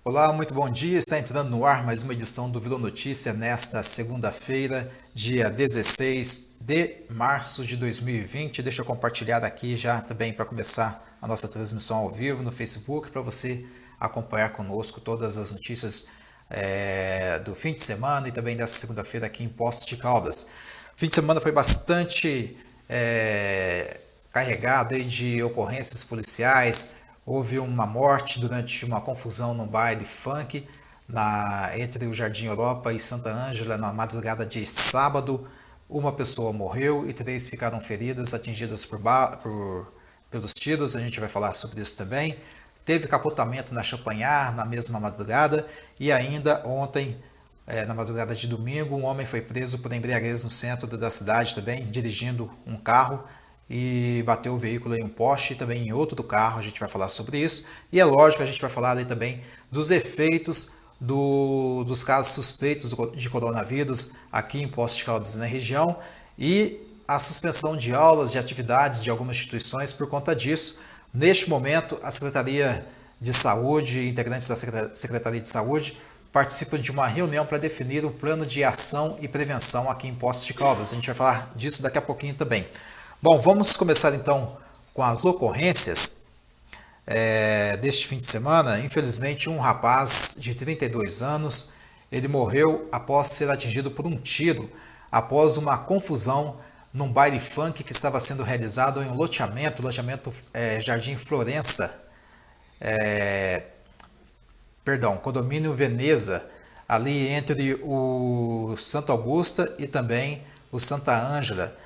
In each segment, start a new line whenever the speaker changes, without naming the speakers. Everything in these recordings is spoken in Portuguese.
Olá, muito bom dia. Está entrando no ar mais uma edição do Virou Notícia nesta segunda-feira, dia 16 de março de 2020. Deixa eu compartilhar aqui já também para começar a nossa transmissão ao vivo no Facebook para você acompanhar conosco todas as notícias do fim de semana e também dessa segunda-feira aqui em Poços de Caldas. O fim de semana foi bastante carregado aí de ocorrências policiais. Houve uma morte durante uma confusão no baile funk entre o Jardim Europa e Santa Ângela na madrugada de sábado. Uma pessoa morreu e 3 ficaram feridas, atingidas pelos tiros. A gente vai falar sobre isso também. Teve capotamento na Champagnat na mesma madrugada e ainda ontem, na madrugada de domingo, um homem foi preso por embriaguez no centro da cidade também, dirigindo um carro e bateu o veículo em um poste e também em outro carro. A gente vai falar sobre isso. E é lógico, a gente vai falar aí também dos efeitos dos casos suspeitos de coronavírus aqui em Poços de Caldas, na região, e a suspensão de aulas, de atividades de algumas instituições por conta disso. Neste momento, a Secretaria de Saúde, integrantes da Secretaria de Saúde, participam de uma reunião para definir o plano de ação e prevenção aqui em Poços de Caldas. A gente vai falar disso daqui a pouquinho também. Bom, vamos começar então com as ocorrências deste fim de semana. Infelizmente, um rapaz de 32 anos, ele morreu após ser atingido por um tiro, após uma confusão num baile funk que estava sendo realizado em um loteamento Jardim Florença, condomínio Veneza, ali entre o Santo Augusta e também o Santa Ângela.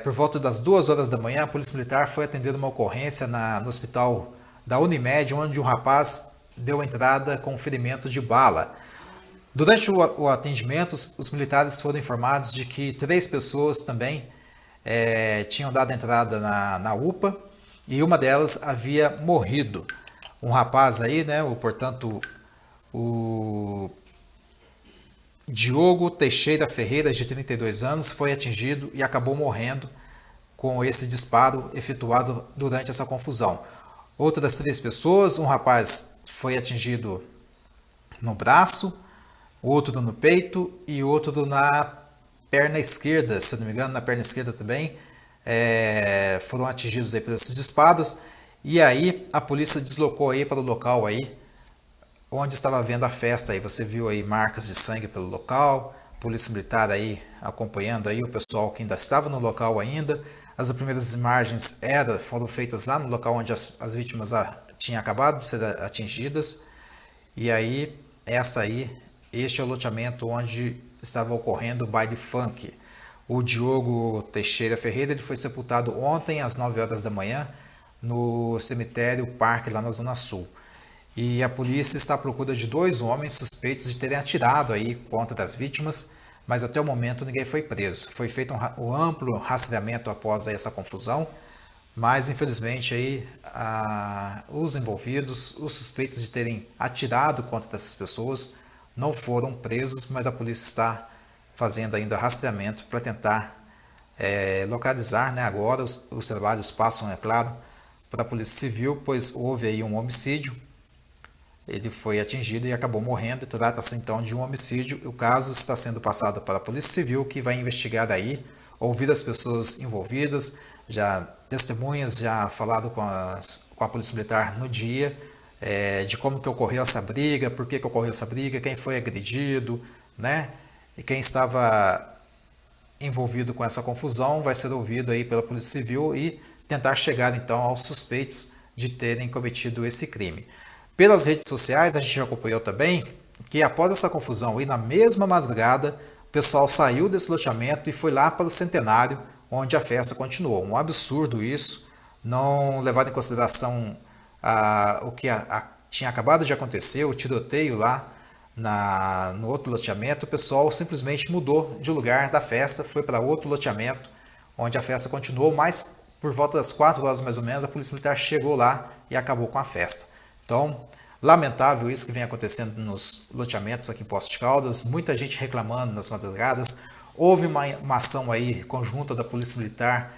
Por volta das 2 horas da manhã, a Polícia Militar foi atender uma ocorrência no hospital da Unimed, onde um rapaz deu entrada com ferimento de bala. Durante o atendimento, os militares foram informados de que 3 pessoas também tinham dado entrada na UPA e uma delas havia morrido. Um rapaz aí, né, o Diogo Teixeira Ferreira, de 32 anos, foi atingido e acabou morrendo com esse disparo efetuado durante essa confusão. Outras 3 pessoas, um rapaz foi atingido no braço, outro no peito e outro na perna esquerda, se não me engano, na perna esquerda também, foram atingidos aí por esses disparos. E aí a polícia deslocou aí para o local aí, onde estava havendo a festa. Aí você viu aí marcas de sangue pelo local, polícia militar aí acompanhando aí o pessoal que ainda estava no local ainda. As primeiras imagens foram feitas lá no local onde as vítimas tinham acabado de ser atingidas. E aí este é o loteamento onde estava ocorrendo o baile funk. O Diogo Teixeira Ferreira, ele foi sepultado ontem às 9 horas da manhã no cemitério Parque lá na Zona Sul. E a polícia está à procura de 2 homens suspeitos de terem atirado aí contra as vítimas, mas até o momento ninguém foi preso. Foi feito um amplo rastreamento após essa confusão, mas infelizmente aí os envolvidos, os suspeitos de terem atirado contra essas pessoas, não foram presos, mas a polícia está fazendo ainda rastreamento para tentar localizar, né? Agora os trabalhos passam, é claro, para a Polícia Civil, pois houve aí um homicídio. Ele foi atingido e acabou morrendo. Trata-se então de um homicídio. O caso está sendo passado para a Polícia Civil, que vai investigar aí, ouvir as pessoas envolvidas, já testemunhas já falaram com a Polícia Militar no dia, de como que ocorreu essa briga, por que ocorreu essa briga, quem foi agredido, né? E quem estava envolvido com essa confusão vai ser ouvido aí pela Polícia Civil e tentar chegar então aos suspeitos de terem cometido esse crime. Pelas redes sociais, a gente acompanhou também que após essa confusão e na mesma madrugada, o pessoal saiu desse loteamento e foi lá para o Centenário, onde a festa continuou. Um absurdo isso, não levado em consideração o que tinha acabado de acontecer, o tiroteio lá no outro loteamento. O pessoal simplesmente mudou de lugar da festa, foi para outro loteamento, onde a festa continuou, mas por volta das 4 horas mais ou menos, a Polícia Militar chegou lá e acabou com a festa. Então, lamentável isso que vem acontecendo nos loteamentos aqui em Poços de Caldas, muita gente reclamando nas madrugadas. Houve uma ação aí conjunta da Polícia Militar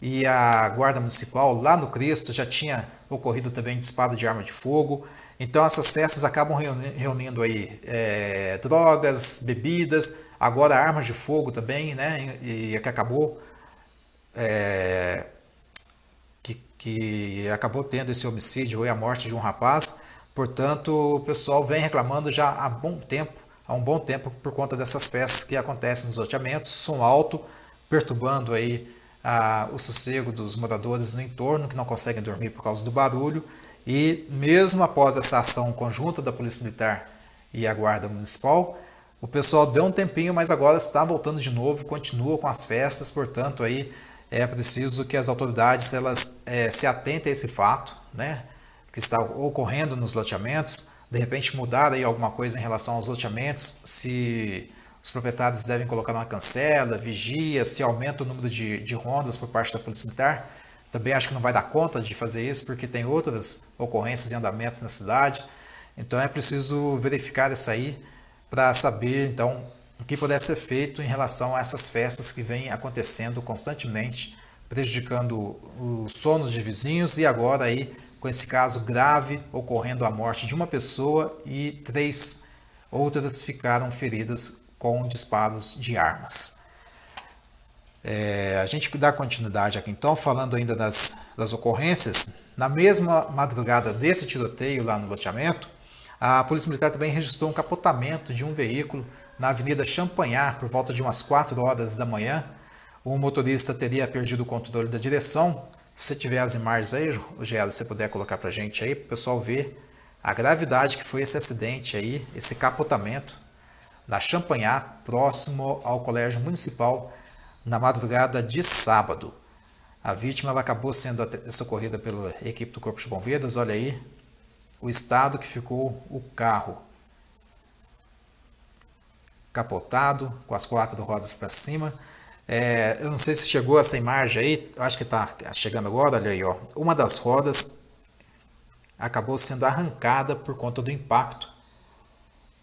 e a Guarda Municipal, lá no Cristo, já tinha ocorrido também disparo de arma de fogo. Então essas festas acabam reunindo aí drogas, bebidas, agora armas de fogo também, né? E que acabou que acabou tendo esse homicídio e a morte de um rapaz. Portanto, o pessoal vem reclamando já há um bom tempo por conta dessas festas que acontecem nos loteamentos, som alto, perturbando aí o sossego dos moradores no entorno, que não conseguem dormir por causa do barulho. E mesmo após essa ação conjunta da Polícia Militar e a Guarda Municipal, o pessoal deu um tempinho, mas agora está voltando de novo, continua com as festas. Portanto, aí é preciso que as autoridades se atentem a esse fato, né, que está ocorrendo nos loteamentos, de repente mudar aí alguma coisa em relação aos loteamentos, se os proprietários devem colocar uma cancela, vigia, se aumenta o número de rondas por parte da Polícia Militar. Também acho que não vai dar conta de fazer isso, porque tem outras ocorrências em andamento na cidade. Então é preciso verificar isso aí para saber, então, o que puder ser feito em relação a essas festas que vêm acontecendo constantemente, prejudicando o sono de vizinhos e agora aí com esse caso grave ocorrendo a morte de uma pessoa e 3 outras ficaram feridas com disparos de armas. A gente dá continuidade aqui então, falando ainda das ocorrências. Na mesma madrugada desse tiroteio lá no loteamento, a Polícia Militar também registrou um capotamento de um veículo na Avenida Champanhar por volta de umas 4 horas da manhã. O motorista teria perdido o controle da direção. Se tiver as imagens aí, Rogério, se você puder colocar para a gente aí, para o pessoal ver a gravidade que foi esse acidente aí, esse capotamento na Champanhar, próximo ao Colégio Municipal, na madrugada de sábado. A vítima ela acabou sendo socorrida pela equipe do Corpo de Bombeiros. Olha aí o estado que ficou o carro. Capotado, com as 4 rodas para cima. Eu não sei se chegou essa imagem aí, eu acho que está chegando agora, olha aí, ó. Uma das rodas acabou sendo arrancada por conta do impacto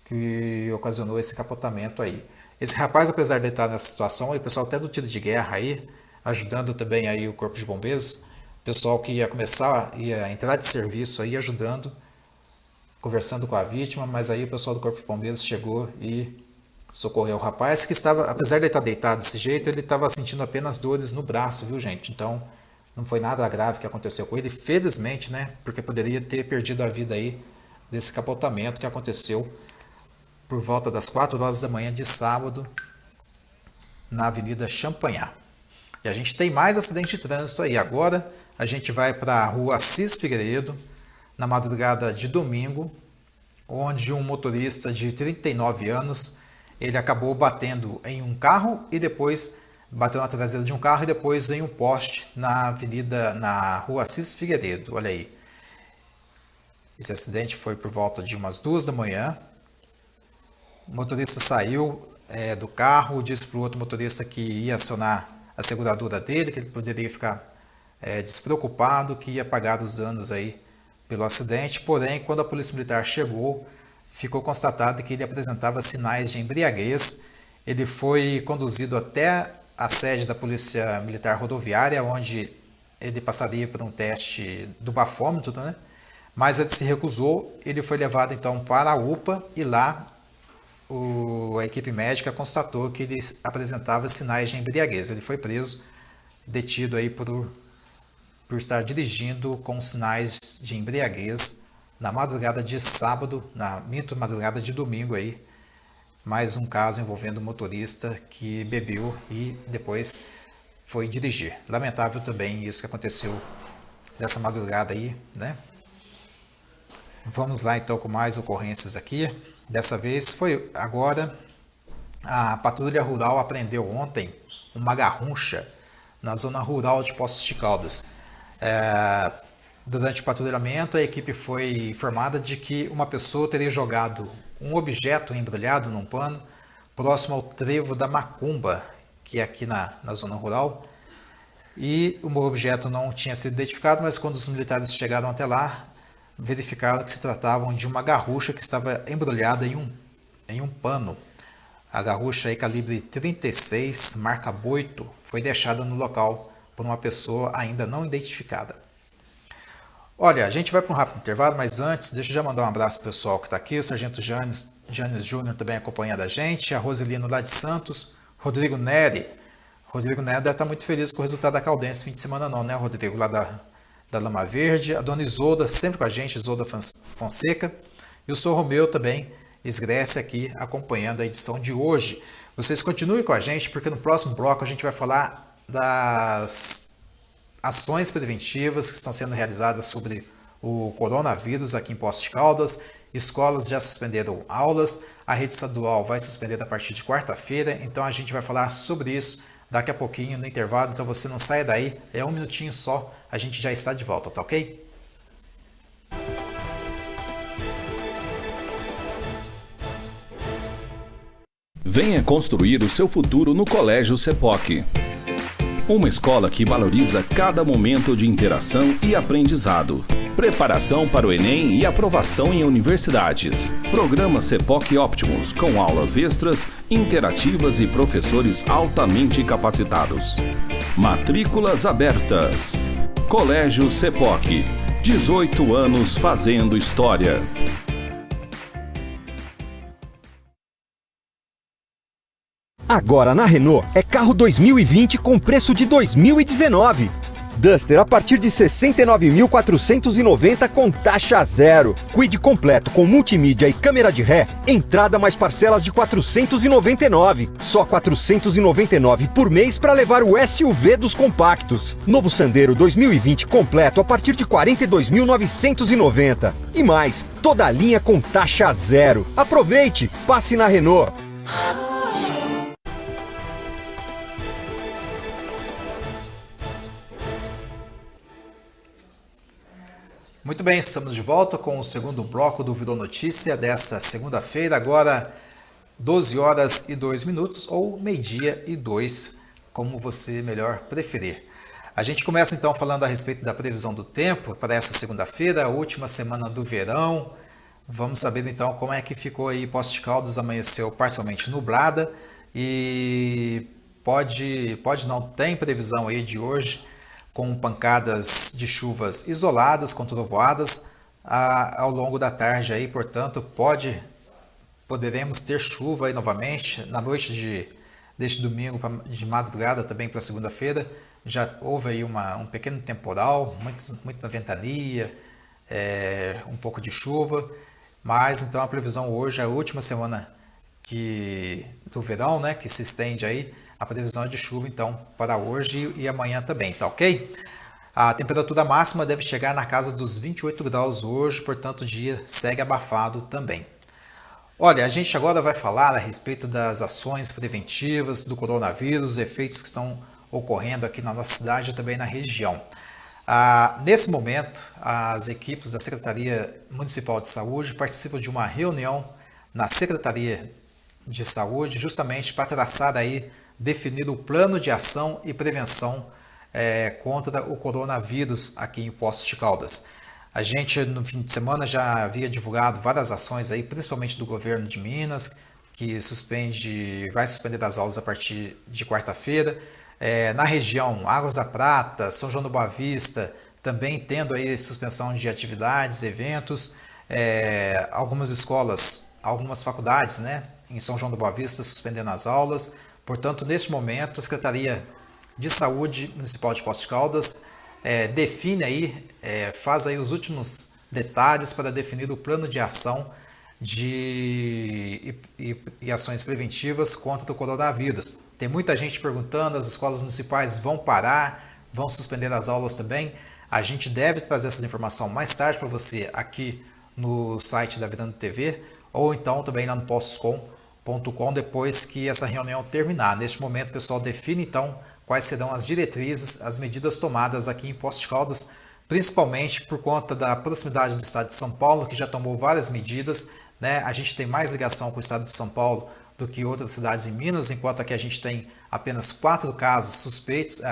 que ocasionou esse capotamento aí. Esse rapaz, apesar de estar nessa situação, o pessoal até do tiro de guerra aí, ajudando também aí o Corpo de Bombeiros, pessoal que ia entrar de serviço aí, ajudando, conversando com a vítima, mas aí o pessoal do Corpo de Bombeiros chegou e socorreu o rapaz, que estava, apesar de estar deitado desse jeito, ele estava sentindo apenas dores no braço, viu, gente? Então, não foi nada grave que aconteceu com ele, felizmente, né? Porque poderia ter perdido a vida aí desse capotamento que aconteceu por volta das 4 horas da manhã de sábado na Avenida Champanhar. E a gente tem mais acidente de trânsito aí. Agora a gente vai para a Rua Assis Figueiredo, na madrugada de domingo, onde um motorista de 39 anos, ele acabou batendo em um carro e depois bateu na traseira de um carro e depois em um poste na Rua Assis Figueiredo. Olha aí. Esse acidente foi por volta de umas 2 da manhã. O motorista saiu do carro, disse para o outro motorista que ia acionar a seguradora dele, que ele poderia ficar despreocupado, que ia pagar os danos aí pelo acidente. Porém, quando a Polícia Militar chegou, ficou constatado que ele apresentava sinais de embriaguez. Ele foi conduzido até a sede da Polícia Militar Rodoviária, onde ele passaria por um teste do bafômetro, né? Mas ele se recusou. Ele foi levado então para a UPA e lá a equipe médica constatou que ele apresentava sinais de embriaguez. Ele foi preso, detido aí por estar dirigindo com sinais de embriaguez na madrugada de sábado, na madrugada de domingo aí. Mais um caso envolvendo um motorista que bebeu e depois foi dirigir. Lamentável também isso que aconteceu nessa madrugada aí, né? Vamos lá então com mais ocorrências aqui. Dessa vez foi agora, a Patrulha Rural apreendeu ontem uma garrucha na zona rural de Poços de Caldas. Durante o patrulhamento, a equipe foi informada de que uma pessoa teria jogado um objeto embrulhado num pano próximo ao trevo da Macumba, que é aqui na zona rural. E o objeto não tinha sido identificado, mas quando os militares chegaram até lá, verificaram que se tratavam de uma garrucha que estava embrulhada em um pano. A garrucha aí, calibre 36, marca Boito, foi deixada no local por uma pessoa ainda não identificada. Olha, a gente vai para um rápido intervalo, mas antes, deixa eu já mandar um abraço pro pessoal que está aqui, o Sargento Janes Júnior também acompanhando a gente, a Roselino lá de Santos, Rodrigo Neri deve estar muito feliz com o resultado da Caldense fim de semana não, né, Rodrigo, lá da Lama Verde, a dona Isolda, sempre com a gente, Isolda Fonseca, e o Sr. Romeu também, esgrece aqui acompanhando a edição de hoje. Vocês continuem com a gente, porque no próximo bloco a gente vai falar das ações preventivas que estão sendo realizadas sobre o coronavírus aqui em Poços de Caldas. Escolas já suspenderam aulas, a rede estadual vai suspender a partir de quarta-feira, então a gente vai falar sobre isso daqui a pouquinho no intervalo, então você não saia daí, é um minutinho só, a gente já está de volta, tá ok?
Venha construir o seu futuro no Colégio CEPOC. Uma escola que valoriza cada momento de interação e aprendizado. Preparação para o Enem e aprovação em universidades. Programa CEPOC Optimus, com aulas extras, interativas e professores altamente capacitados. Matrículas abertas. Colégio CEPOC. 18 anos fazendo história.
Agora na Renault é carro 2020 com preço de 2019. Duster a partir de 69.490 com taxa zero. Kwid completo com multimídia e câmera de ré, entrada mais parcelas de 499. Só 499 por mês para levar o SUV dos compactos. Novo Sandero 2020 completo a partir de 42.990. E mais, toda a linha com taxa zero. Aproveite, passe na Renault.
Muito bem, estamos de volta com o segundo bloco do Virou Notícia dessa segunda-feira, agora 12 horas e 2 minutos ou meio-dia e 2, como você melhor preferir. A gente começa então falando a respeito da previsão do tempo para essa segunda-feira, a última semana do verão. Vamos saber então como é que ficou aí. Poços de Caldas amanheceu parcialmente nublada e pode não, tem previsão aí de hoje, com pancadas de chuvas isoladas, com trovoadas ao longo da tarde aí, portanto, poderemos ter chuva aí novamente na noite deste domingo de madrugada também para segunda-feira. Já houve aí um pequeno temporal, muita ventania, um pouco de chuva, mas então a previsão hoje é a última semana do verão, né, que se estende aí. A previsão é de chuva, então, para hoje e amanhã também, tá ok? A temperatura máxima deve chegar na casa dos 28 graus hoje, portanto, o dia segue abafado também. Olha, a gente agora vai falar a respeito das ações preventivas do coronavírus, os efeitos que estão ocorrendo aqui na nossa cidade e também na região. Nesse momento, as equipes da Secretaria Municipal de Saúde participam de uma reunião na Secretaria de Saúde, justamente para traçar aí, definir o plano de ação e prevenção contra o coronavírus aqui em Poços de Caldas. A gente no fim de semana já havia divulgado várias ações aí, principalmente do governo de Minas, que vai suspender as aulas a partir de quarta-feira. Na região, Águas da Prata, São João do Boa Vista, também tendo aí suspensão de atividades, eventos. Algumas escolas, algumas faculdades, né, em São João do Boa Vista suspendendo as aulas. Portanto, neste momento, a Secretaria de Saúde Municipal de Poços de Caldas define aí, faz aí os últimos detalhes para definir o plano de ação e ações preventivas contra o coronavírus. Tem muita gente perguntando, as escolas municipais vão parar, vão suspender as aulas também. A gente deve trazer essas informações mais tarde para você aqui no site da Virando TV ou então também lá no poçoscom.com depois que essa reunião terminar. Neste momento, o pessoal define então quais serão as diretrizes, as medidas tomadas aqui em Poços de Caldas, principalmente por conta da proximidade do estado de São Paulo, que já tomou várias medidas, né? A gente tem mais ligação com o estado de São Paulo do que outras cidades em Minas, enquanto aqui a gente tem apenas 4 casos suspeitos,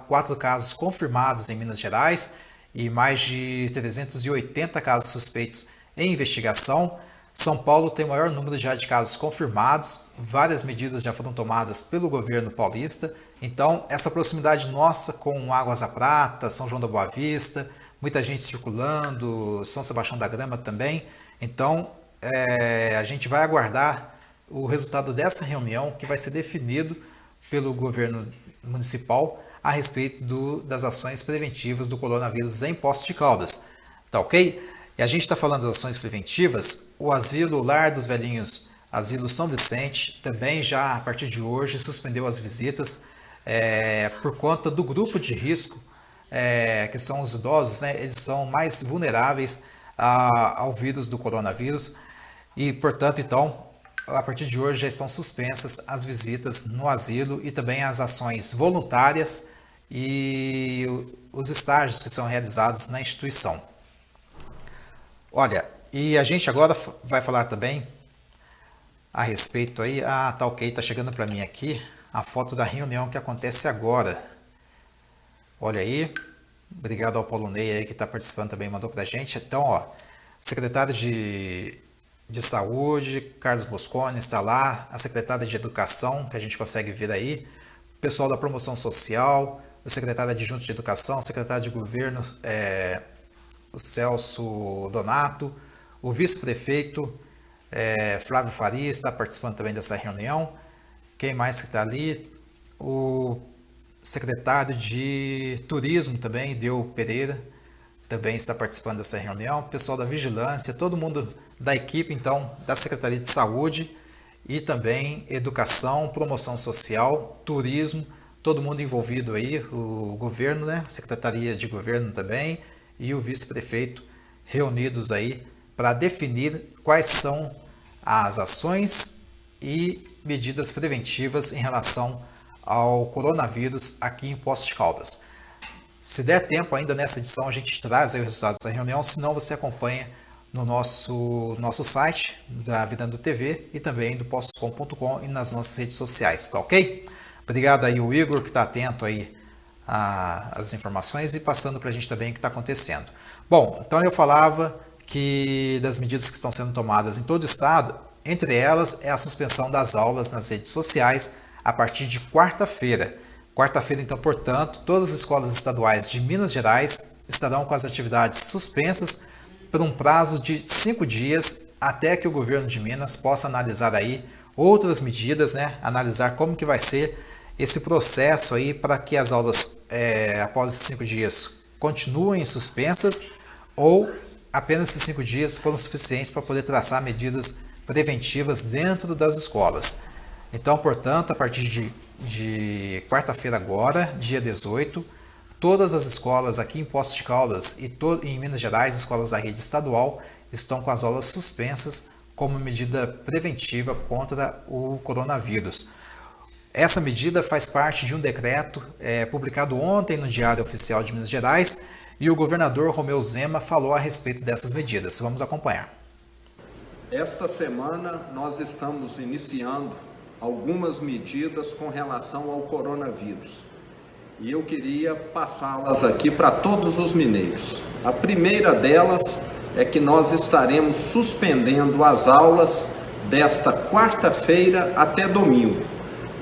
4 casos confirmados em Minas Gerais e mais de 380 casos suspeitos em investigação. São Paulo tem o maior número já de casos confirmados, várias medidas já foram tomadas pelo governo paulista, Então, essa proximidade nossa com Águas da Prata, São João da Boa Vista, muita gente circulando, São Sebastião da Grama também. Então, a gente vai aguardar o resultado dessa reunião que vai ser definido pelo governo municipal a respeito das ações preventivas do coronavírus em Poços de Caldas. Tá ok? E a gente está falando das ações preventivas, o asilo Lar dos Velhinhos, asilo São Vicente, também já a partir de hoje suspendeu as visitas por conta do grupo de risco, que são os idosos, né? Eles são mais vulneráveis ao vírus do coronavírus e, portanto, então, a partir de hoje já são suspensas as visitas no asilo e também as ações voluntárias e os estágios que são realizados na instituição. Olha, e a gente agora vai falar também a respeito aí, tá ok, tá chegando para mim aqui a foto da reunião que acontece agora. Olha aí, obrigado ao Paulo Ney aí que está participando também, mandou para a gente. Então, ó, secretário de Saúde, Carlos Bosconi está lá, a secretária de Educação, que a gente consegue ver aí, o pessoal da Promoção Social, o secretário adjunto de Educação, o secretário de Governo, o Celso Donato, o vice-prefeito Flávio Faria está participando também dessa reunião. Quem mais que está ali? O secretário de Turismo também, Deu Pereira, também está participando dessa reunião. O pessoal da Vigilância, todo mundo da equipe, então, da Secretaria de Saúde e também Educação, Promoção Social, Turismo, todo mundo envolvido aí, o governo, né? Secretaria de Governo também e o vice-prefeito reunidos aí para definir quais são as ações e medidas preventivas em relação ao coronavírus aqui em Poços de Caldas. Se der tempo ainda nessa edição, a gente traz aí o resultado dessa reunião, senão você acompanha no nosso site da Virando TV e também do poçoscom.com e nas nossas redes sociais, tá ok? Obrigado aí o Igor que está atento aí às informações e passando para a gente também o que está acontecendo. Bom, então eu falava que das medidas que estão sendo tomadas em todo o estado, entre elas é a suspensão das aulas nas redes sociais a partir de quarta-feira. Quarta-feira, então, portanto, todas as escolas estaduais de Minas Gerais estarão com as atividades suspensas por um prazo de 5 dias até que o governo de Minas possa analisar aí outras medidas, né? Analisar como que vai ser esse processo aí para que as aulas após esses 5 dias continuem suspensas ou apenas esses 5 dias foram suficientes para poder traçar medidas preventivas dentro das escolas. Então, portanto, a partir de quarta-feira agora, dia 18, todas as escolas aqui em Poços de Caldas e em Minas Gerais, escolas da rede estadual, estão com as aulas suspensas como medida preventiva contra o coronavírus. Essa medida faz parte de um decreto publicado ontem no Diário Oficial de Minas Gerais e o governador Romeu Zema falou a respeito dessas medidas. Vamos acompanhar.
Esta semana nós estamos iniciando algumas medidas com relação ao coronavírus e eu queria passá-las aqui para todos os mineiros. A primeira delas é que nós estaremos suspendendo as aulas desta quarta-feira até domingo.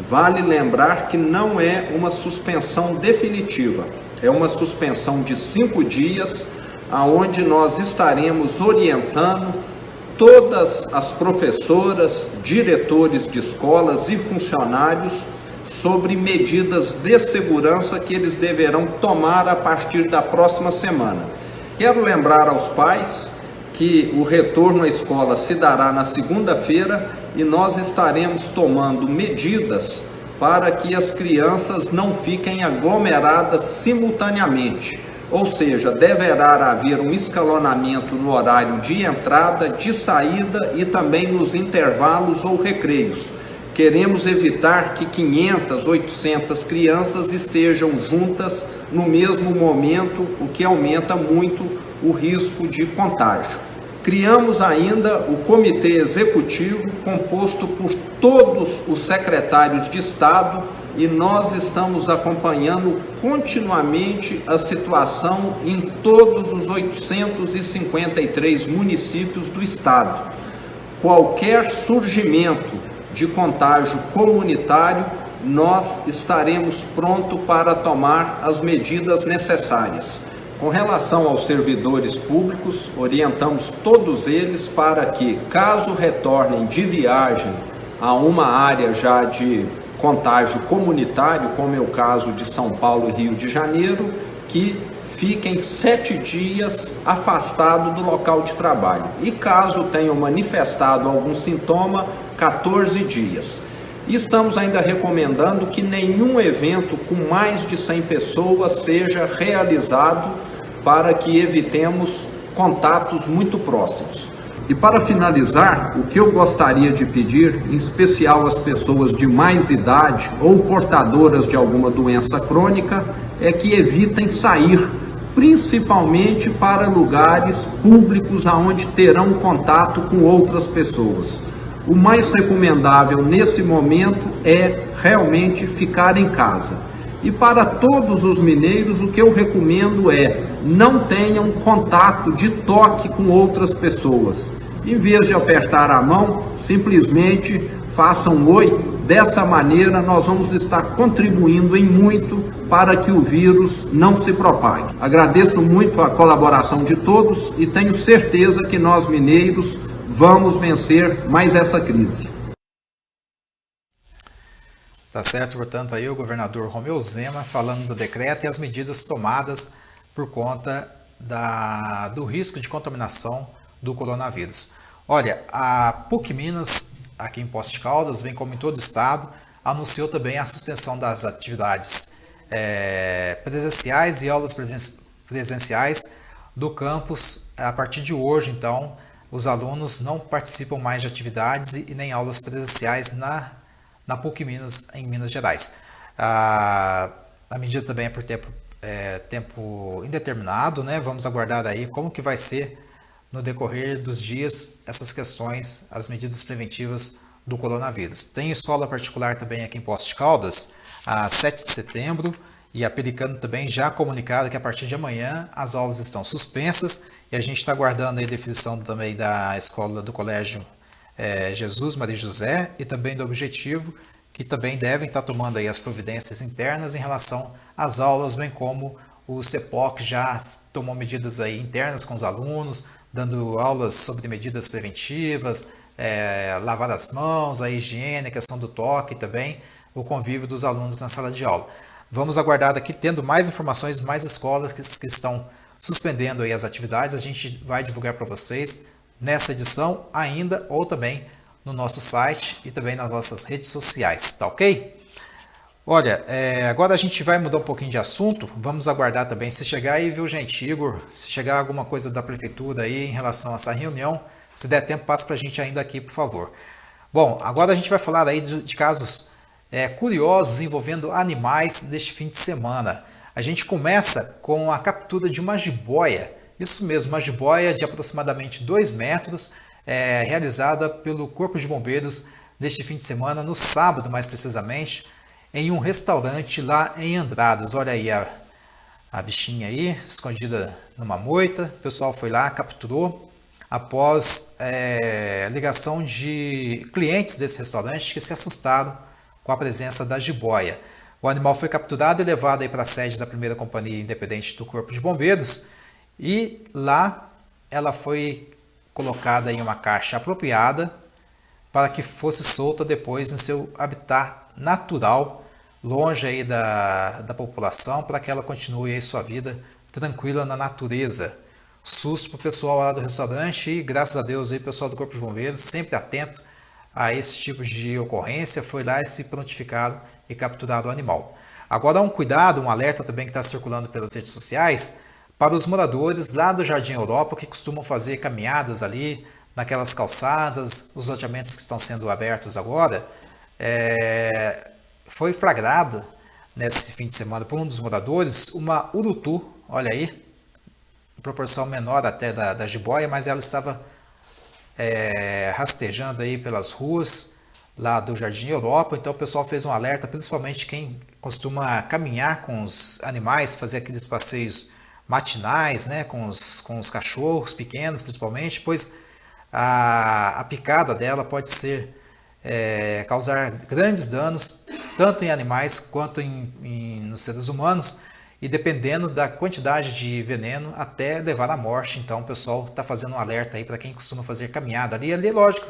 Vale lembrar que não é uma suspensão definitiva, é uma suspensão de 5 dias, aonde nós estaremos orientando todas as professoras, diretores de escolas e funcionários sobre medidas de segurança que eles deverão tomar a partir da próxima semana. Quero lembrar aos pais que o retorno à escola se dará na segunda-feira e nós estaremos tomando medidas para que as crianças não fiquem aglomeradas simultaneamente. Ou seja, deverá haver um escalonamento no horário de entrada, de saída e também nos intervalos ou recreios. Queremos evitar que 500, 800 crianças estejam juntas no mesmo momento, o que aumenta muito o risco de contágio. Criamos ainda o Comitê Executivo, composto por todos os secretários de Estado, e nós estamos acompanhando continuamente a situação em todos os 853 municípios do Estado. Qualquer surgimento de contágio comunitário, nós estaremos prontos para tomar as medidas necessárias. Com relação aos servidores públicos, orientamos todos eles para que, caso retornem de viagem a uma área já de contágio comunitário, como é o caso de São Paulo e Rio de Janeiro, que fiquem 7 dias afastados do local de trabalho. E caso tenham manifestado algum sintoma, 14 dias. E estamos ainda recomendando que nenhum evento com mais de 100 pessoas seja realizado para que evitemos contatos muito próximos. E para finalizar, o que eu gostaria de pedir, em especial às pessoas de mais idade ou portadoras de alguma doença crônica, é que evitem sair, principalmente para lugares públicos onde terão contato com outras pessoas. O mais recomendável nesse momento é realmente ficar em casa. E para todos os mineiros, o que eu recomendo é não tenham contato de toque com outras pessoas. Em vez de apertar a mão, simplesmente façam um oi. Dessa maneira, nós vamos estar contribuindo em muito para que o vírus não se propague. Agradeço muito a colaboração de todos e tenho certeza que nós mineiros vamos vencer mais essa crise.
Tá certo, portanto, aí o governador Romeu Zema falando do decreto e as medidas tomadas por conta do risco de contaminação do coronavírus. Olha, a PUC Minas, aqui em Poços de Caldas, bem como em todo o estado, anunciou também a suspensão das atividades presenciais e aulas presenciais do campus a partir de hoje. Então, os alunos não participam mais de atividades e nem aulas presenciais na PUC Minas, em Minas Gerais. A medida também é por tempo indeterminado, né? Vamos aguardar aí como que vai ser no decorrer dos dias essas questões, as medidas preventivas do coronavírus. Tem escola particular também aqui em Poços de Caldas, a 7 de setembro, e a Pelicano também já comunicado que a partir de amanhã as aulas estão suspensas, e a gente está aguardando aí a definição também da escola do Colégio Jesus, Maria José, e também do Objetivo, que também devem estar tomando aí as providências internas em relação às aulas, bem como o CEPOC já tomou medidas aí internas com os alunos, dando aulas sobre medidas preventivas, lavar as mãos, a higiene, a questão do toque e também o convívio dos alunos na sala de aula. Vamos aguardar aqui, tendo mais informações, mais escolas que estão suspendendo aí as atividades, a gente vai divulgar para vocês nessa edição ainda ou também no nosso site e também nas nossas redes sociais, tá ok? Olha, agora a gente vai mudar um pouquinho de assunto, vamos aguardar também se chegar aí, viu gente, Igor, se chegar alguma coisa da prefeitura aí em relação a essa reunião, se der tempo, passa para a gente ainda aqui, por favor. Bom, agora a gente vai falar aí de casos curiosos envolvendo animais neste fim de semana. A gente começa com a captura de uma jiboia, isso mesmo, uma jiboia de aproximadamente 2 metros, realizada pelo Corpo de Bombeiros neste fim de semana, no sábado mais precisamente, em um restaurante lá em Andradas. Olha aí a bichinha aí, escondida numa moita, o pessoal foi lá, capturou, após ligação de clientes desse restaurante que se assustaram com a presença da jiboia. O animal foi capturado e levado para a sede da primeira companhia independente do Corpo de Bombeiros e lá ela foi colocada em uma caixa apropriada para que fosse solta depois em seu habitat natural, longe aí da população, para que ela continue aí sua vida tranquila na natureza. Susto para o pessoal lá do restaurante e graças a Deus aí o pessoal do Corpo de Bombeiros, sempre atento a esse tipo de ocorrência, foi lá e se prontificaram e capturaram o animal. Agora um cuidado, um alerta também que está circulando pelas redes sociais para os moradores lá do Jardim Europa que costumam fazer caminhadas ali naquelas calçadas, os loteamentos que estão sendo abertos agora. Foi flagrado nesse fim de semana por um dos moradores uma urutu, olha aí, em proporção menor até da jiboia, mas ela estava rastejando aí pelas ruas lá do Jardim Europa. Então o pessoal fez um alerta, principalmente quem costuma caminhar com os animais, fazer aqueles passeios matinais, né, com os cachorros pequenos principalmente, pois a picada dela pode ser causar grandes danos, tanto em animais quanto nos seres humanos, e dependendo da quantidade de veneno, até levar à morte. Então o pessoal está fazendo um alerta aí para quem costuma fazer caminhada ali. Ali, lógico,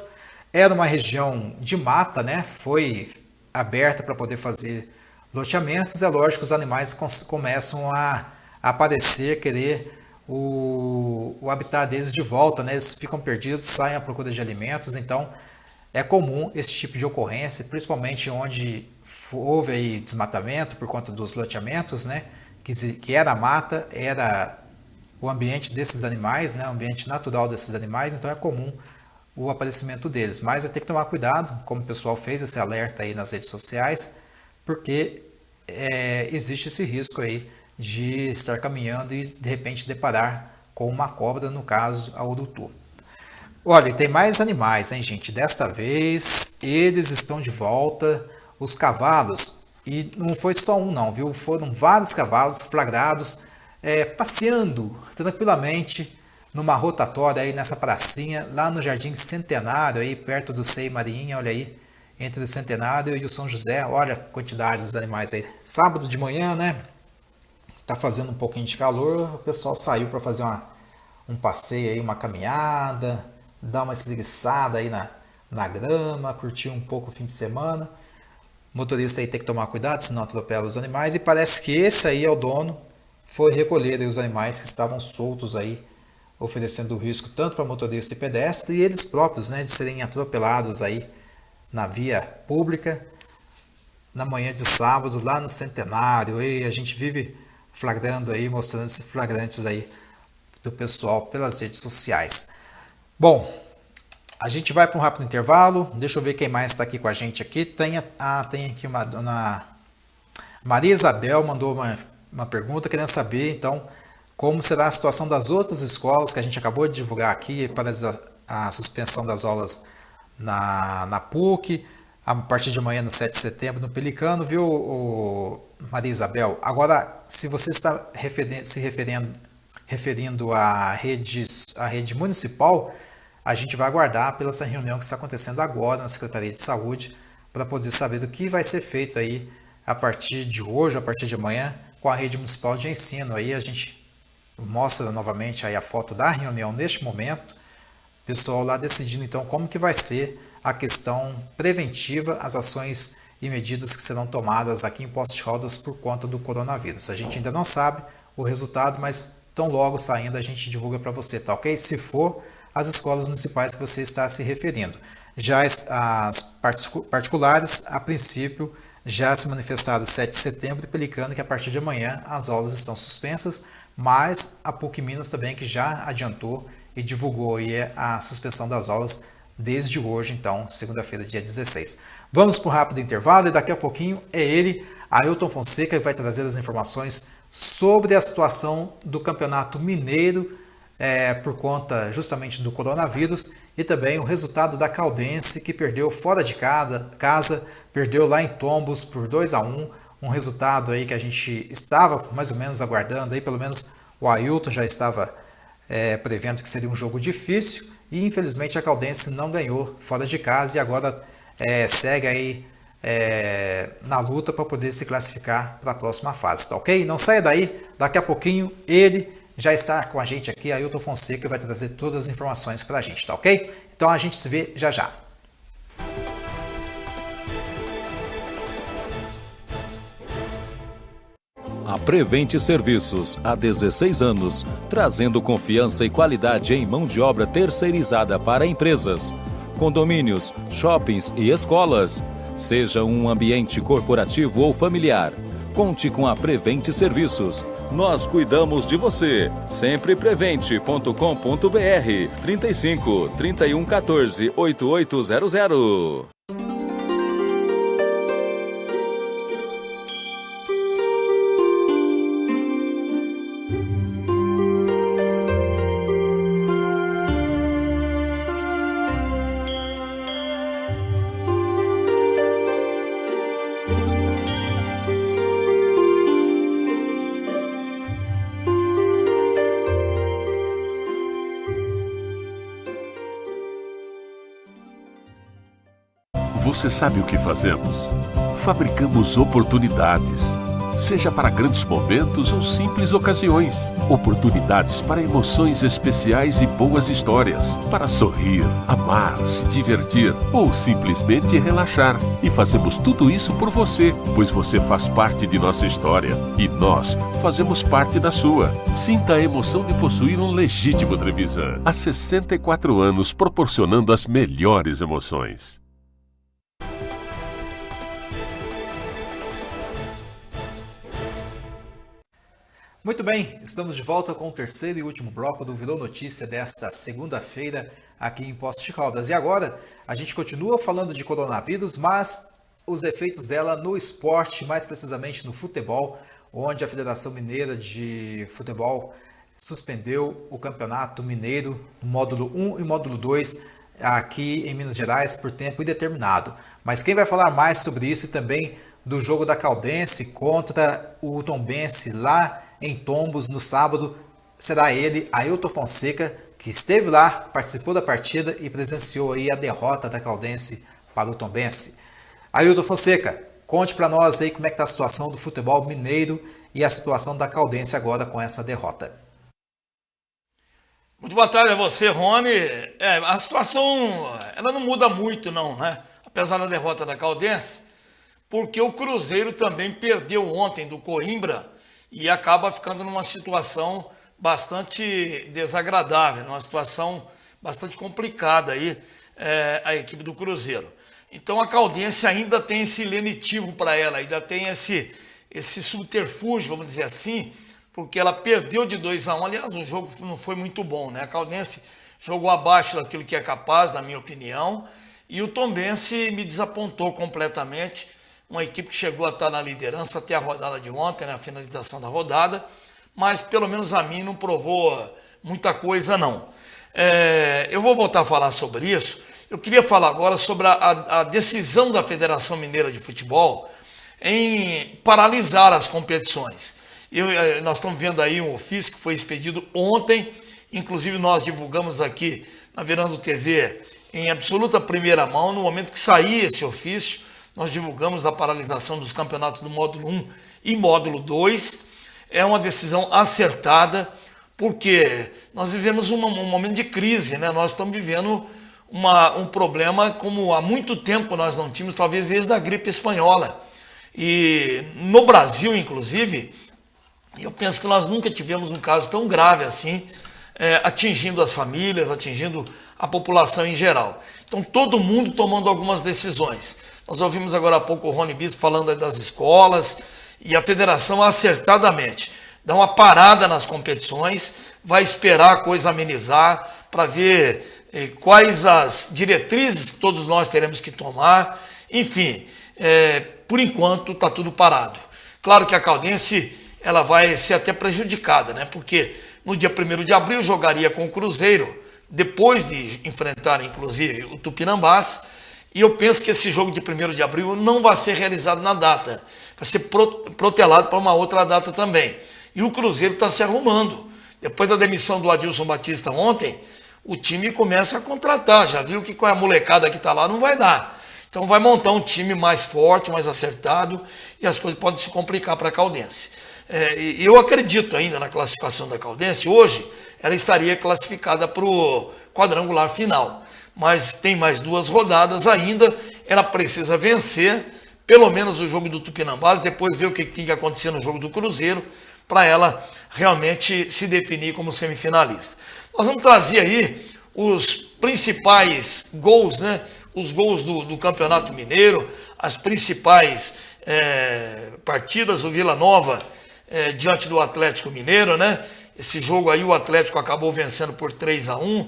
era uma região de mata, né? Foi aberta para poder fazer loteamentos. É lógico que os animais começam a aparecer, querer o habitat deles de volta, né? Eles ficam perdidos, saem à procura de alimentos. Então é comum esse tipo de ocorrência, principalmente onde houve aí desmatamento por conta dos loteamentos, né? Que era a mata, era o ambiente desses animais, né? O ambiente natural desses animais, então é comum o aparecimento deles. Mas tem que tomar cuidado, como o pessoal fez esse alerta aí nas redes sociais, porque existe esse risco aí de estar caminhando e de repente deparar com uma cobra, no caso a urutu. Olha, tem mais animais, hein, gente? Desta vez eles estão de volta, os cavalos. E não foi só um não, viu? Foram vários cavalos flagrados passeando tranquilamente numa rotatória aí nessa pracinha, lá no Jardim Centenário, aí perto do Sei Marinha, olha aí, entre o Centenário e o São José. Olha a quantidade dos animais aí. Sábado de manhã, né? Tá fazendo um pouquinho de calor, o pessoal saiu para fazer um passeio aí, uma caminhada, dar uma espreguiçada aí na grama, curtir um pouco o fim de semana. O motorista aí tem que tomar cuidado, senão atropela os animais. E parece que esse aí é o dono, foi recolher aí os animais que estavam soltos aí, oferecendo risco tanto para motorista e pedestre, e eles próprios, né, de serem atropelados aí na via pública, na manhã de sábado, lá no Centenário. E a gente vive flagrando aí, mostrando esses flagrantes aí do pessoal pelas redes sociais. Bom, a gente vai para um rápido intervalo. Deixa eu ver quem mais está aqui com a gente aqui. Tem aqui uma dona Maria Isabel, mandou uma pergunta querendo saber então como será a situação das outras escolas que a gente acabou de divulgar aqui para a suspensão das aulas na PUC, a partir de amanhã no 7 de setembro no Pelicano, viu, Maria Isabel? Agora, se você está referindo à rede municipal, a gente vai aguardar pela essa reunião que está acontecendo agora na Secretaria de Saúde para poder saber do que vai ser feito aí a partir de hoje, a partir de amanhã, com a rede municipal de ensino. Aí a gente mostra novamente aí a foto da reunião neste momento, o pessoal lá decidindo então como que vai ser a questão preventiva, as ações e medidas que serão tomadas aqui em Poços de Caldas por conta do coronavírus. A gente ainda não sabe o resultado, mas tão logo saindo a gente divulga para você, tá ok? Se for as escolas municipais que você está se referindo. Já as particulares, a princípio, já se manifestaram 7 de setembro e Pelicano que a partir de amanhã as aulas estão suspensas, mas a PUC Minas também que já adiantou e divulgou aí a suspensão das aulas desde hoje, então, segunda-feira, dia 16. Vamos para um rápido intervalo e daqui a pouquinho é ele, Ailton Fonseca, que vai trazer as informações sobre a situação do Campeonato Mineiro por conta justamente do coronavírus e também o resultado da Caldense que perdeu fora de casa, perdeu lá em Tombos por 2-1, um resultado aí que a gente estava mais ou menos aguardando, aí pelo menos o Ailton já estava prevendo que seria um jogo difícil e infelizmente a Caldense não ganhou fora de casa e agora segue aí na luta para poder se classificar para a próxima fase, tá ok? Não saia daí, daqui a pouquinho ele já está com a gente aqui, Ailton Fonseca, vai trazer todas as informações para a gente, tá ok? Então a gente se vê já já.
A Prevente Serviços, há 16 anos, trazendo confiança e qualidade em mão de obra terceirizada para empresas, condomínios, shoppings e escolas. Seja um ambiente corporativo ou familiar, conte com a Prevente Serviços. Nós cuidamos de você. Sempreprevente.com.br 35 31 14 8800.
Você sabe o que fazemos? Fabricamos oportunidades. Seja para grandes momentos ou simples ocasiões. Oportunidades para emoções especiais e boas histórias. Para sorrir, amar, se divertir ou simplesmente relaxar. E fazemos tudo isso por você, pois você faz parte de nossa história. E nós fazemos parte da sua. Sinta a emoção de possuir um legítimo Trevisan. Há 64 anos proporcionando as melhores emoções.
Muito bem, estamos de volta com o terceiro e último bloco do Virou Notícia desta segunda-feira aqui em Poços de Caldas. E agora a gente continua falando de coronavírus, mas os efeitos dela no esporte, mais precisamente no futebol, onde a Federação Mineira de Futebol suspendeu o Campeonato Mineiro, módulo 1 e módulo 2, aqui em Minas Gerais por tempo indeterminado. Mas quem vai falar mais sobre isso e também do jogo da Caldense contra o Tombense lá em Tombos no sábado, será ele, Ailton Fonseca, que esteve lá, participou da partida e presenciou aí a derrota da Caldense para o Tombense. Ailton Fonseca, conte para nós aí como é que está a situação do futebol mineiro e a situação da Caldense agora com essa derrota.
Muito boa tarde a você, Rony. A situação ela não muda muito não, né? Apesar da derrota da Caldense, porque o Cruzeiro também perdeu ontem do Coimbra e acaba ficando numa situação bastante desagradável, numa situação bastante complicada aí, a equipe do Cruzeiro. Então a Caldense ainda tem esse lenitivo para ela, ainda tem esse subterfúgio, vamos dizer assim, porque ela perdeu de 2-1, aliás, o jogo não foi muito bom, né? A Caldense jogou abaixo daquilo que é capaz, na minha opinião, e o Tombense me desapontou completamente. Uma equipe que chegou a estar na liderança até a rodada de ontem, né, a finalização da rodada, mas pelo menos a mim não provou muita coisa não. Eu vou voltar a falar sobre isso. Eu queria falar agora sobre a decisão da Federação Mineira de Futebol em paralisar as competições. Nós estamos vendo aí um ofício que foi expedido ontem, inclusive nós divulgamos aqui na Verando TV em absoluta primeira mão, no momento que saía esse ofício, nós divulgamos a paralisação dos campeonatos do módulo 1 e módulo 2. É uma decisão acertada, porque nós vivemos um momento de crise, né? Nós estamos vivendo um problema como há muito tempo nós não tínhamos, talvez desde a gripe espanhola. E no Brasil, inclusive, eu penso que nós nunca tivemos um caso tão grave assim, atingindo as famílias, atingindo a população em geral. Então, todo mundo tomando algumas decisões. Nós ouvimos agora há pouco o Rony Bispo falando das escolas, e a federação acertadamente dá uma parada nas competições, vai esperar a coisa amenizar para ver quais as diretrizes que todos nós teremos que tomar. Enfim, por enquanto está tudo parado. Claro que a Caldense ela vai ser até prejudicada, né? Porque no dia 1º de abril jogaria com o Cruzeiro, depois de enfrentar inclusive o Tupinambás. E eu penso que esse jogo de 1º de abril não vai ser realizado na data, vai ser protelado para uma outra data também. E o Cruzeiro está se arrumando. Depois da demissão do Adilson Batista ontem, o time começa a contratar. Já viu que com a molecada que está lá não vai dar. Então vai montar um time mais forte, mais acertado, e as coisas podem se complicar para a Caldense. Eu acredito ainda na classificação da Caldense. Hoje ela estaria classificada para o quadrangular final. Mas tem mais 2 rodadas ainda, ela precisa vencer, pelo menos o jogo do Tupinambás, depois ver o que tem que acontecer no jogo do Cruzeiro, para ela realmente se definir como semifinalista. Nós vamos trazer aí os principais gols, né? Os gols do Campeonato Mineiro, as principais partidas, o Vila Nova diante do Atlético Mineiro, né? Esse jogo aí o Atlético acabou vencendo por 3-1,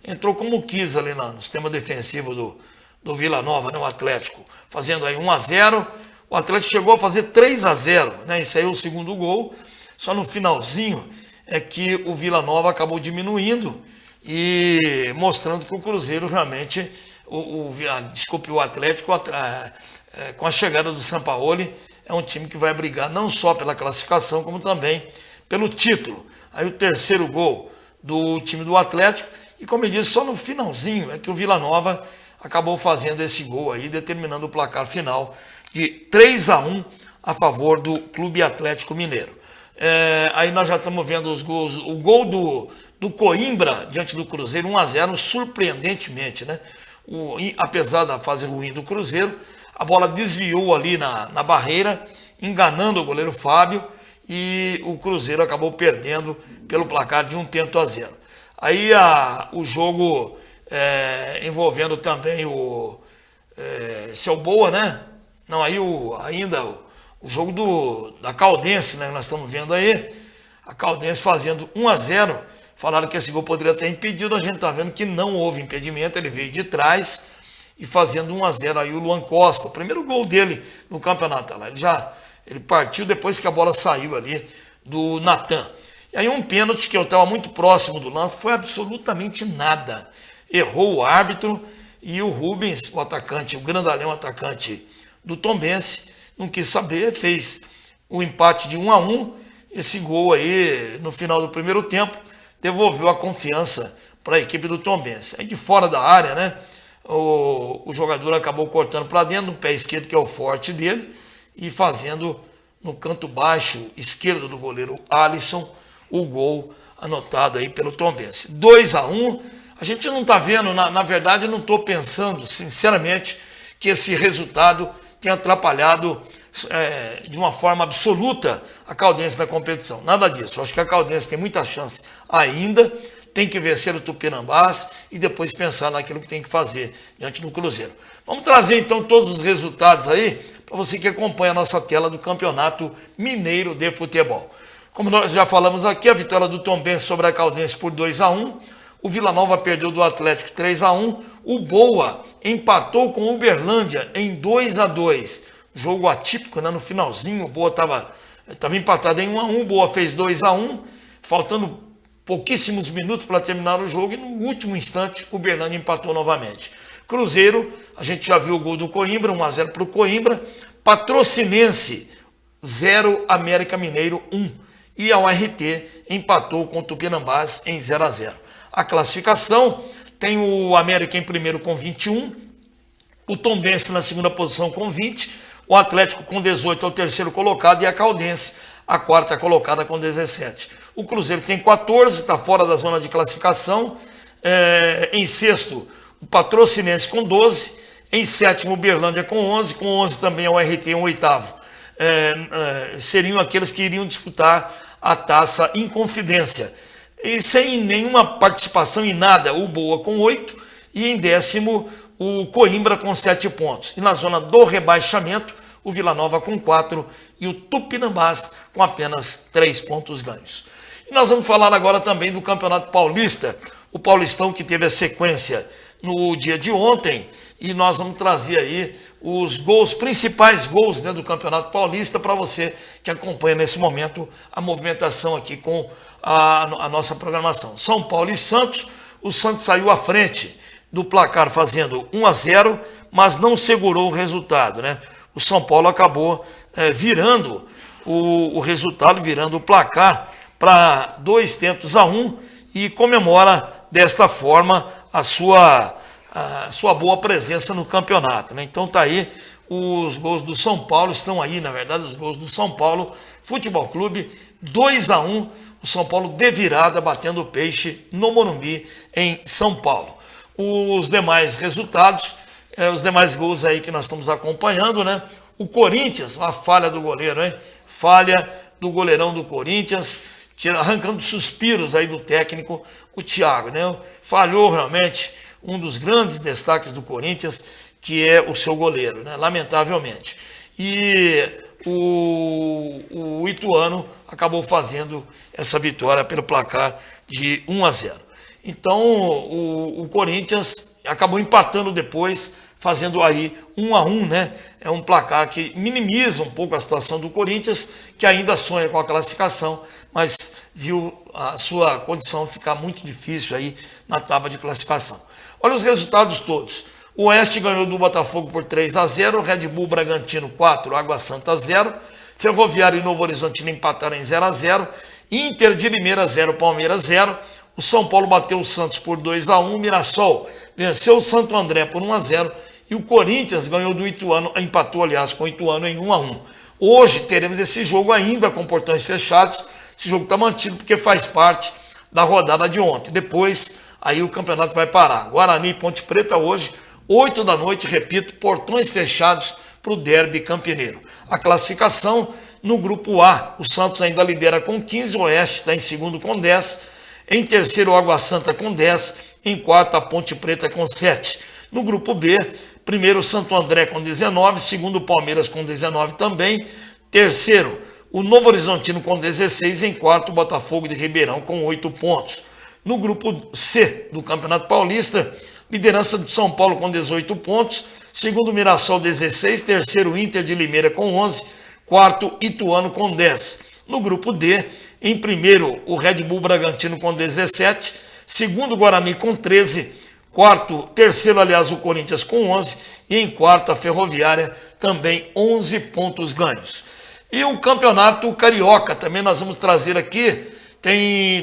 entrou como quis ali no sistema defensivo do Vila Nova, né, o Atlético, fazendo aí 1-0. O Atlético chegou a fazer 3-0, né? Esse aí é o segundo gol. Só no finalzinho é que o Vila Nova acabou diminuindo e mostrando que o Cruzeiro realmente, o Atlético, com a chegada do Sampaoli, é um time que vai brigar não só pela classificação, como também pelo título. Aí o terceiro gol do time do Atlético. E como eu disse, só no finalzinho é que o Vila Nova acabou fazendo esse gol aí, determinando o placar final de 3-1 a favor do Clube Atlético Mineiro. Aí nós já estamos vendo os gols, o gol do Coimbra diante do Cruzeiro, 1-0, surpreendentemente, né? Apesar da fase ruim do Cruzeiro, a bola desviou ali na barreira, enganando o goleiro Fábio, e o Cruzeiro acabou perdendo pelo placar de 1-0. Aí o jogo envolvendo também o Seu Boa, né? Não, aí ainda o jogo da Caldense, né? Nós estamos vendo aí, a Caldense fazendo 1-0. Falaram que esse gol poderia ter impedido, a gente está vendo que não houve impedimento, ele veio de trás e fazendo 1-0 aí o Luan Costa, o primeiro gol dele no campeonato. Ele partiu depois que a bola saiu ali do Natan. E aí um pênalti que eu estava muito próximo do lance, foi absolutamente nada. Errou o árbitro e o Rubens, o atacante, o grandalhão atacante do Tombense, não quis saber, fez o empate de 1-1. Esse gol aí, no final do primeiro tempo, devolveu a confiança para a equipe do Tombense. Aí de fora da área, né, o jogador acabou cortando para dentro, no pé esquerdo, que é o forte dele, e fazendo no canto baixo esquerdo do goleiro Alisson o gol anotado aí pelo Tombense. 2-1, a gente não está vendo, na verdade, não estou pensando, sinceramente, que esse resultado tenha atrapalhado de uma forma absoluta a Caldense na competição. Nada disso. Eu acho que a Caldense tem muita chance ainda, tem que vencer o Tupinambás e depois pensar naquilo que tem que fazer diante do Cruzeiro. Vamos trazer então todos os resultados aí para você que acompanha a nossa tela do Campeonato Mineiro de Futebol. Como nós já falamos aqui, a vitória do Tombense sobre a Caldense por 2-1. O Vila Nova perdeu do Atlético 3-1. O Boa empatou com o Uberlândia em 2-2. Jogo atípico, né? No finalzinho, o Boa estava empatado em 1-1. O Boa fez 2-1, faltando pouquíssimos minutos para terminar o jogo. E no último instante, o Uberlândia empatou novamente. Cruzeiro, a gente já viu o gol do Coimbra, 1-0 para o Coimbra. Patrocinense, 0, América Mineiro 1. E a URT empatou com o Tupinambás em 0-0. A classificação tem o América em primeiro com 21, o Tombense na segunda posição com 20, o Atlético com 18 é o terceiro colocado e a Caldense a quarta colocada com 17. O Cruzeiro tem 14, está fora da zona de classificação. Em sexto, o Patrocinense com 12, em sétimo, o Uberlândia com 11 também é o RT em oitavo. Seriam aqueles que iriam disputar a taça Inconfidência. E sem nenhuma participação em nada, o Boa com 8 e em décimo o Coimbra com 7 pontos. E na zona do rebaixamento, o Vila Nova com 4 e o Tupinambás com apenas 3 pontos ganhos. E nós vamos falar agora também do Campeonato Paulista, o Paulistão que teve a sequência no dia de ontem, e nós vamos trazer aí os principais gols, né, do Campeonato Paulista para você que acompanha nesse momento a movimentação aqui com a nossa programação. São Paulo e Santos, o Santos saiu à frente do placar fazendo 1-0, mas não segurou o resultado, né? O São Paulo acabou virando o resultado, virando o placar para 2-1 e comemora desta forma a sua boa presença no campeonato, né? Então tá aí, os gols do São Paulo estão aí, na verdade, os gols do São Paulo Futebol Clube, 2-1, o São Paulo de virada, batendo o Peixe no Morumbi, em São Paulo. Os demais resultados, os demais gols aí que nós estamos acompanhando, né? O Corinthians, a falha do goleiro, hein? Falha do goleirão do Corinthians, arrancando suspiros aí do técnico, o Thiago, né? Falhou realmente um dos grandes destaques do Corinthians, que é o seu goleiro, né? Lamentavelmente. E o Ituano acabou fazendo essa vitória pelo placar de 1-0. Então, o Corinthians acabou empatando depois, fazendo aí 1-1, né? É um placar que minimiza um pouco a situação do Corinthians, que ainda sonha com a classificação, mas viu a sua condição ficar muito difícil aí na tábua de classificação. Olha os resultados todos. O Oeste ganhou do Botafogo por 3-0, Red Bull Bragantino 4, Água Santa 0, Ferroviário e Novo Horizontino empataram em 0-0, Inter de Limeira 0, Palmeiras 0, o São Paulo bateu o Santos por 2-1, o Mirassol venceu o Santo André por 1-0 e o Corinthians ganhou do Ituano, empatou, aliás, com o Ituano em 1-1. Hoje teremos esse jogo ainda com portões fechados. Esse jogo está mantido porque faz parte da rodada de ontem. Depois, aí o campeonato vai parar. Guarani e Ponte Preta hoje, 8 da noite, repito, portões fechados para o derby campineiro. A classificação no grupo A, o Santos ainda lidera com 15, o Oeste está em segundo com 10, em terceiro o Água Santa com 10, em quarto a Ponte Preta com 7. No grupo B, primeiro o Santo André com 19, segundo o Palmeiras com 19 também, terceiro o Novo Horizontino com 16, em quarto o Botafogo de Ribeirão com 8 pontos. No grupo C do Campeonato Paulista, liderança do São Paulo com 18 pontos, segundo o Mirassol 16, terceiro o Inter de Limeira com 11, quarto Ituano com 10. No grupo D, em primeiro o Red Bull Bragantino com 17, segundo o Guarani com 13, terceiro, aliás, o Corinthians com 11 e em quarto a Ferroviária também 11 pontos ganhos. E o Campeonato Carioca também nós vamos trazer aqui,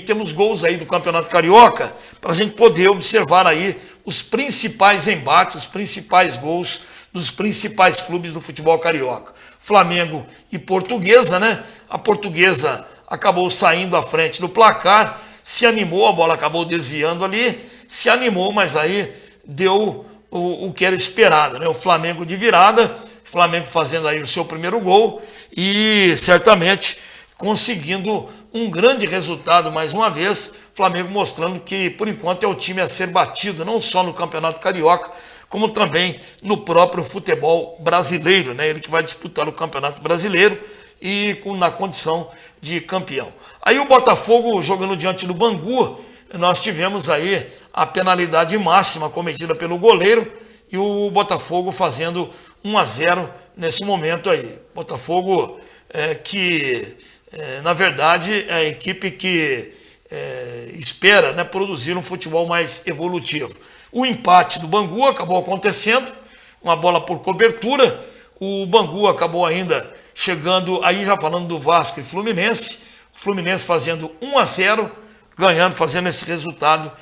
temos gols aí do Campeonato Carioca para a gente poder observar aí os principais embates, os principais gols dos principais clubes do futebol carioca. Flamengo e Portuguesa, né? A Portuguesa acabou saindo à frente do placar, se animou, a bola acabou desviando ali, se animou, mas aí deu o que era esperado, né? O Flamengo de virada, Flamengo fazendo aí o seu primeiro gol e certamente conseguindo um grande resultado mais uma vez, Flamengo mostrando que por enquanto é o time a ser batido, não só no Campeonato Carioca, como também no próprio futebol brasileiro, né? Ele que vai disputar o Campeonato Brasileiro e na condição de campeão. Aí o Botafogo jogando diante do Bangu, nós tivemos aí a penalidade máxima cometida pelo goleiro e o Botafogo fazendo 1-0 nesse momento aí. Botafogo na verdade, é a equipe que espera, né, produzir um futebol mais evolutivo. O empate do Bangu acabou acontecendo, uma bola por cobertura. O Bangu acabou ainda chegando, aí já falando do Vasco e Fluminense, o Fluminense fazendo 1-0, ganhando, fazendo esse resultado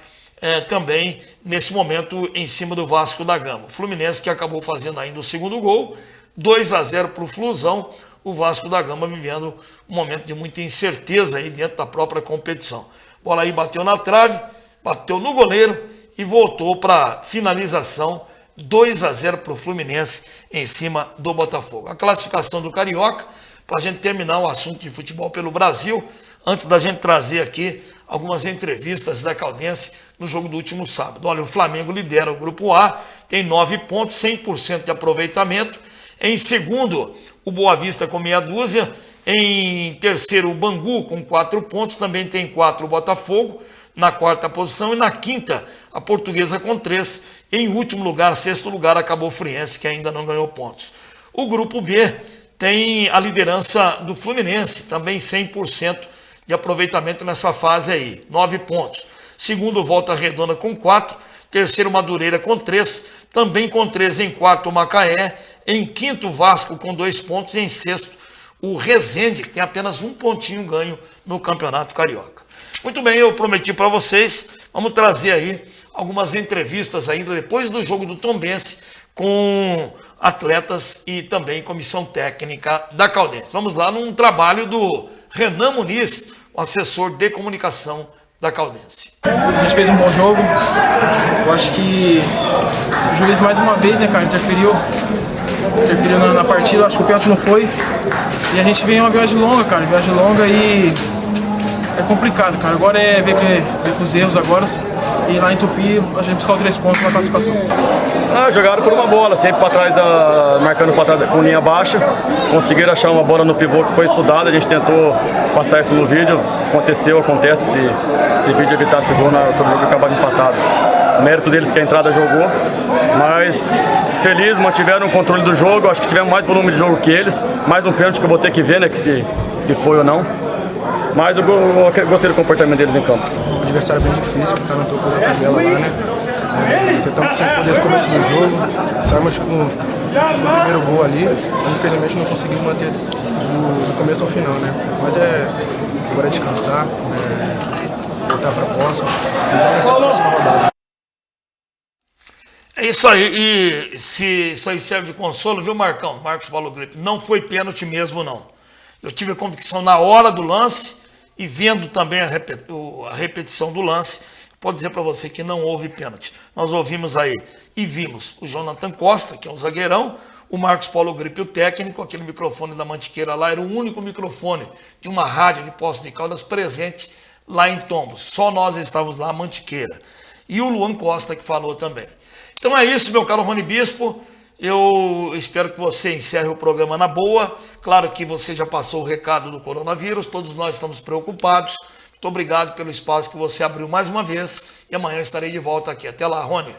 também nesse momento em cima do Vasco da Gama. O Fluminense que acabou fazendo ainda o segundo gol, 2-0 para o Flusão, o Vasco da Gama vivendo um momento de muita incerteza aí dentro da própria competição. Bola aí bateu na trave, bateu no goleiro e voltou para finalização, 2-0 para o Fluminense em cima do Botafogo. A classificação do Carioca, para a gente terminar o assunto de futebol pelo Brasil, antes da gente trazer aqui algumas entrevistas da Caldense no jogo do último sábado. Olha, o Flamengo lidera o Grupo A, tem 9 pontos, 100% de aproveitamento. Em segundo, o Boa Vista com meia dúzia. Em terceiro, o Bangu com 4 pontos, também tem 4 o Botafogo, na quarta posição. E na quinta, a Portuguesa com 3. Em último lugar, sexto lugar, a Cabo Friense, que ainda não ganhou pontos. O Grupo B tem a liderança do Fluminense, também 100% de aproveitamento nessa fase aí, 9 pontos. Segundo, Volta Redonda com 4. Terceiro, Madureira com 3. Também com 3 em quarto, o Macaé. Em quinto, o Vasco com 2 pontos. E em sexto, o Resende, que tem apenas 1 pontinho ganho no Campeonato Carioca. Muito bem, eu prometi para vocês, vamos trazer aí algumas entrevistas ainda depois do jogo do Tombense com atletas e também comissão técnica da Caldense. Vamos lá num trabalho do Renan Muniz, o assessor de comunicação da Caldense.
A gente fez um bom jogo, eu acho que o juiz mais uma vez, né, cara, interferiu na partida, acho que o pênalti não foi, e a gente vem uma viagem longa, cara, e é complicado, cara, agora é ver com os erros agora, e lá em Tupi a gente buscar os 3 pontos na classificação.
Jogaram por uma bola, sempre para trás, marcando para trás com linha baixa, conseguiram achar uma bola no pivô que foi estudada, a gente tentou passar isso no vídeo, acontece, se vídeo evitasse gol, todo jogo acabava empatado. O mérito deles que a entrada jogou, mas feliz, mantiveram o controle do jogo, acho que tivemos mais volume de jogo que eles, mais um pênalti que eu vou ter que ver, né, que se foi ou não. Mas eu gostei do comportamento deles em campo.
Um adversário bem difícil, que está na topo da tabela lá, né? Tentamos se poder no começo do jogo, saímos com o primeiro gol ali, infelizmente não conseguimos manter do começo ao final, né? Mas agora é descansar, voltar para a posse e já nessa próxima rodada.
É isso aí, e se isso aí serve de consolo, viu, Marcos Paulo Gripe? Não foi pênalti mesmo, não. Eu tive a convicção na hora do lance e vendo também a repetição do lance, pode dizer para você que não houve pênalti. Nós ouvimos aí e vimos o Jonathan Costa, que é um zagueirão, o Marcos Paulo Gripe, o técnico, aquele microfone da Mantiqueira lá, era o único microfone de uma rádio de Poços de Caldas presente lá em Tombos. Só nós estávamos lá, a Mantiqueira. E o Luan Costa que falou também. Então é isso, meu caro Rony Bispo. Eu espero que você encerre o programa na boa. Claro que você já passou o recado do coronavírus, todos nós estamos preocupados. Muito obrigado pelo espaço que você abriu mais uma vez e amanhã eu estarei de volta aqui. Até lá, Rony.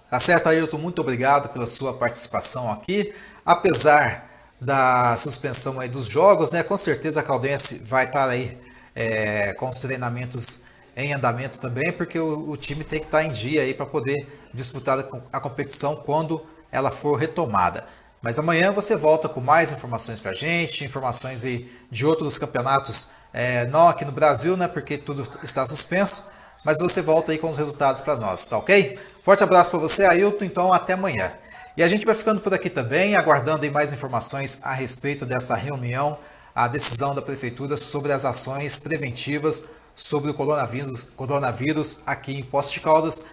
Tá certo, Ailton, muito obrigado pela sua participação aqui. Apesar da suspensão aí dos jogos, né, com certeza a Caldense vai estar aí com os treinamentos em andamento também, porque o time tem que estar em dia aí para poder disputar a competição quando ela for retomada. Mas amanhã você volta com mais informações para a gente, informações aí de outros campeonatos, não aqui no Brasil, né, porque tudo está suspenso, mas você volta aí com os resultados para nós, tá ok? Forte abraço para você, Ailton, então até amanhã. E a gente vai ficando por aqui também, aguardando aí mais informações a respeito dessa reunião, a decisão da Prefeitura sobre as ações preventivas sobre o coronavírus aqui em Poços de Caldas.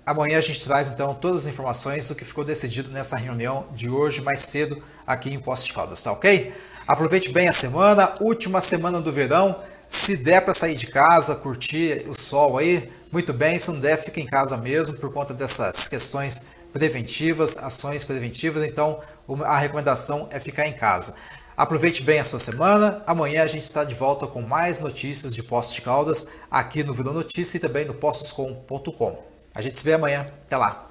Amanhã a gente traz então todas as informações do que ficou decidido nessa reunião de hoje, mais cedo, aqui em Poços de Caldas, tá ok? Aproveite bem a semana, última semana do verão. Se der para sair de casa, curtir o sol aí, muito bem. Se não der, fica em casa mesmo por conta dessas questões preventivas, ações preventivas. Então, a recomendação é ficar em casa. Aproveite bem a sua semana. Amanhã a gente está de volta com mais notícias de Poços de Caldas aqui no Virou Notícia e também no poçoscom.com. A gente se vê amanhã. Até lá.